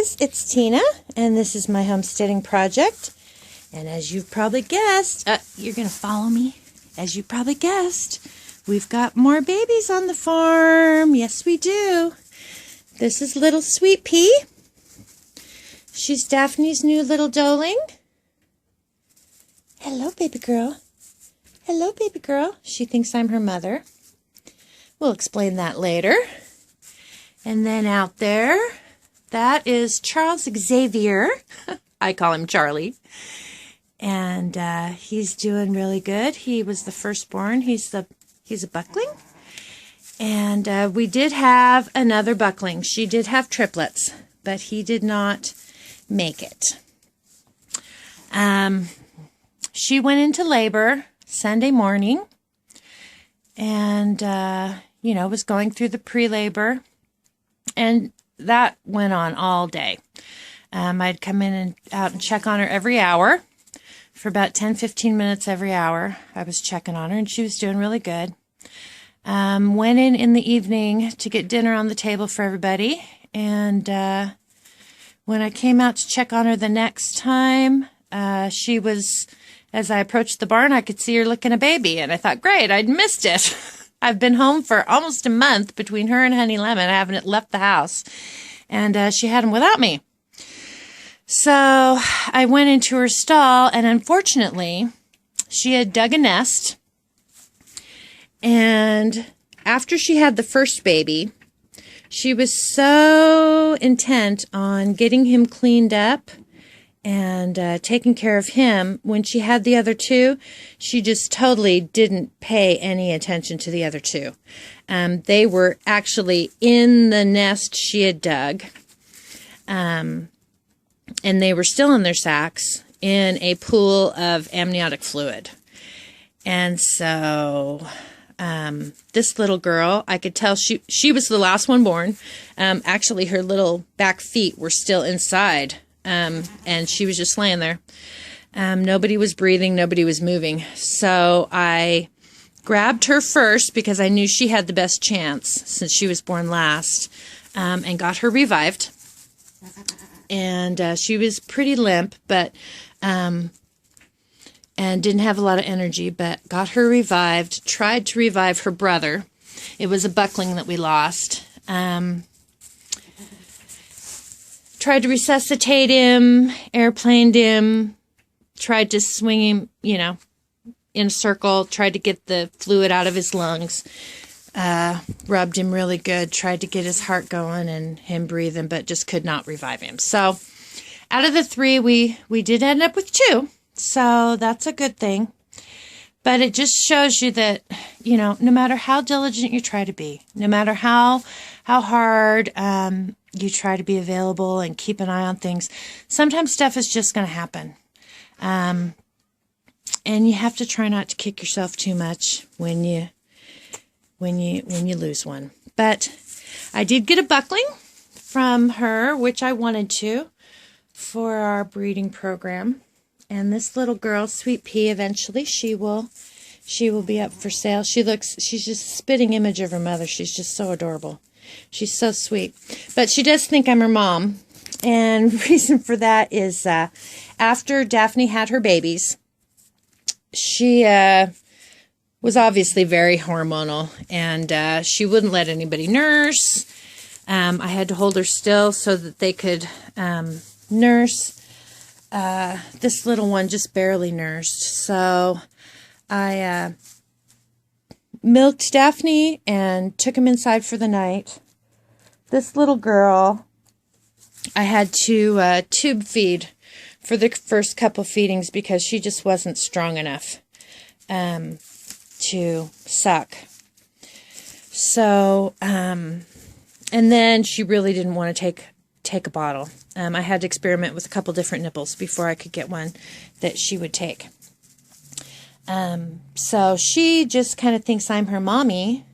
guys, it's Tina, and this is my homesteading project. And as you've probably guessed, you're going to follow me? As you probably guessed, we've got more babies on the farm. Yes, we do. This is little Sweet Pea. She's Daphne's new little doeling. Hello, baby girl. Hello, baby girl. She thinks I'm her mother. We'll explain that later. And then out there, that is Charles Xavier. I call him Charlie. And he's doing really good. He was the firstborn. He's a buckling. And we did have another buckling. She did have triplets, but he did not make it. She went into labor Sunday morning and, was going through the pre-labor. And that went on all day. I'd come in and out and check on her every hour. For about 10-15 minutes every hour, I was checking on her, and she was doing really good. Went in the evening to get dinner on the table for everybody. And when I came out to check on her the next time, she was, as I approached the barn, I could see her licking a baby. And I thought, great, I'd missed it. I've been home for almost a month between her and Honey Lemon. I haven't left the house. And she had him without me. So I went into her stall, and unfortunately, she had dug a nest. And after she had the first baby, she was so intent on getting him cleaned up and taking care of him. When she had the other two, she just totally didn't pay any attention to the other two. They were actually in the nest she had dug. And they were still in their sacks in a pool of amniotic fluid. And so this little girl, I could tell she was the last one born. Actually, her little back feet were still inside. And she was just laying there. Nobody was breathing. Nobody was moving. So I grabbed her first because I knew she had the best chance since she was born last, and got her revived. And she was pretty limp, but and didn't have a lot of energy, but got her revived. Tried to revive her brother. It was a buckling that we lost. Tried to resuscitate him, airplaned him, tried to swing him, in a circle, tried to get the fluid out of his lungs, rubbed him really good, tried to get his heart going and him breathing, but just could not revive him. So out of the three, we did end up with two. So that's a good thing. But it just shows you that, no matter how diligent you try to be, no matter how hard you try to be available and keep an eye on things, sometimes stuff is just going to happen. And you have to try not to kick yourself too much when you lose one. But I did get a buckling from her, which I wanted to, for our breeding program. And this little girl, Sweet Pea, eventually she will be up for sale. She's just a spitting image of her mother. She's just so adorable. She's so sweet. But she does think I'm her mom. And the reason for that is after Daphne had her babies, she was obviously very hormonal. And she wouldn't let anybody nurse. I had to hold her still so that they could nurse. This little one just barely nursed. So I milked Daphne and took him inside for the night. This little girl, I had to tube feed for the first couple feedings because she just wasn't strong enough to suck. So, and then she really didn't want to take a bottle. I had to experiment with a couple different nipples before I could get one that she would take. So she just kind of thinks I'm her mommy,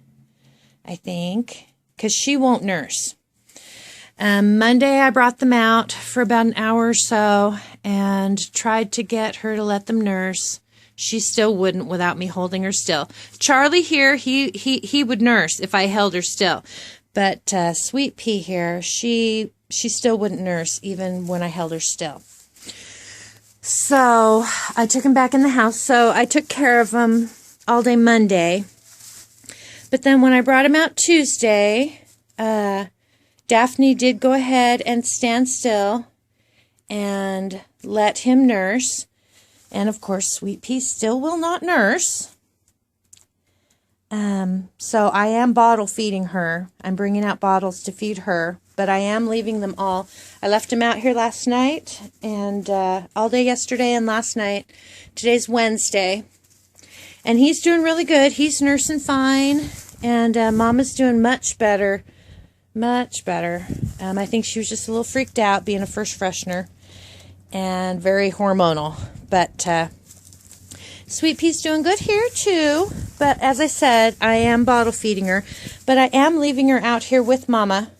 I think, because she won't nurse. Monday I brought them out for about an hour or so and tried to get her to let them nurse. She still wouldn't without me holding her still. Charlie here, he would nurse if I held her still. But Sweet Pea here, she still wouldn't nurse even when I held her still. So I took him back in the house. So I took care of him all day Monday. But then when I brought him out Tuesday, Daphne did go ahead and stand still and let him nurse. And of course, Sweet Pea still will not nurse. So I am bottle feeding her. I'm bringing out bottles to feed her, but I am leaving them all. I left him out here last night and all day yesterday and last night. Today's Wednesday. And he's doing really good. He's nursing fine. And Mama's doing much better. Much better. I think she was just a little freaked out being a first freshener and very hormonal. But Sweet Pea's doing good here too. But as I said, I am bottle feeding her. But I am leaving her out here with Mama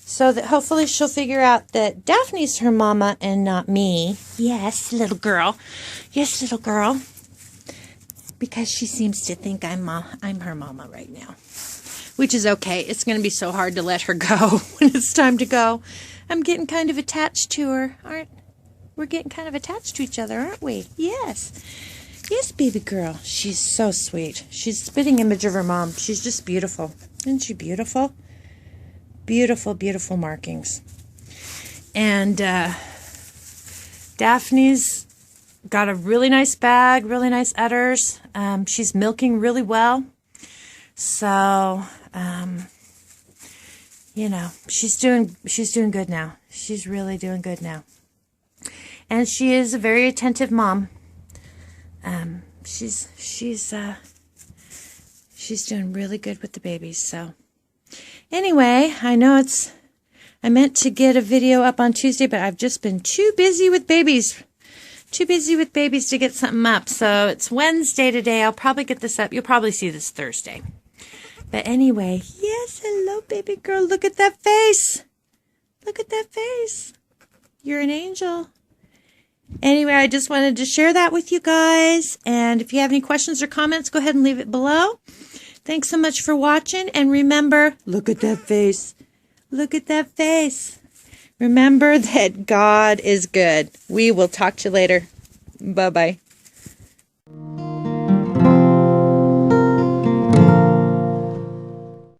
so that hopefully she'll figure out that Daphne's her mama and not me. Yes, little girl. Yes, little girl. Because she seems to think I'm her mama right now. Which is okay. It's going to be so hard to let her go when it's time to go. I'm getting kind of attached to her. We're getting kind of attached to each other, aren't we? Yes. Yes, baby girl. She's so sweet. She's a spitting image of her mom. She's just beautiful. Isn't she beautiful? Beautiful, beautiful markings. And Daphne's got a really nice bag, really nice udders. She's milking really well. So, you know, she's doing good now. She's really doing good now. And she is a very attentive mom. She's doing really good with the babies. So, anyway, I know I meant to get a video up on Tuesday, but I've just been too busy with babies. Too busy with babies to get something up. So, it's Wednesday today. I'll probably get this up. You'll probably see this Thursday. But anyway, yes, hello, baby girl. Look at that face. Look at that face. You're an angel. Anyway, I just wanted to share that with you guys. And if you have any questions or comments, go ahead and leave it below. Thanks so much for watching. And remember, look at that face. Look at that face. Remember that God is good. We will talk to you later. Bye-bye.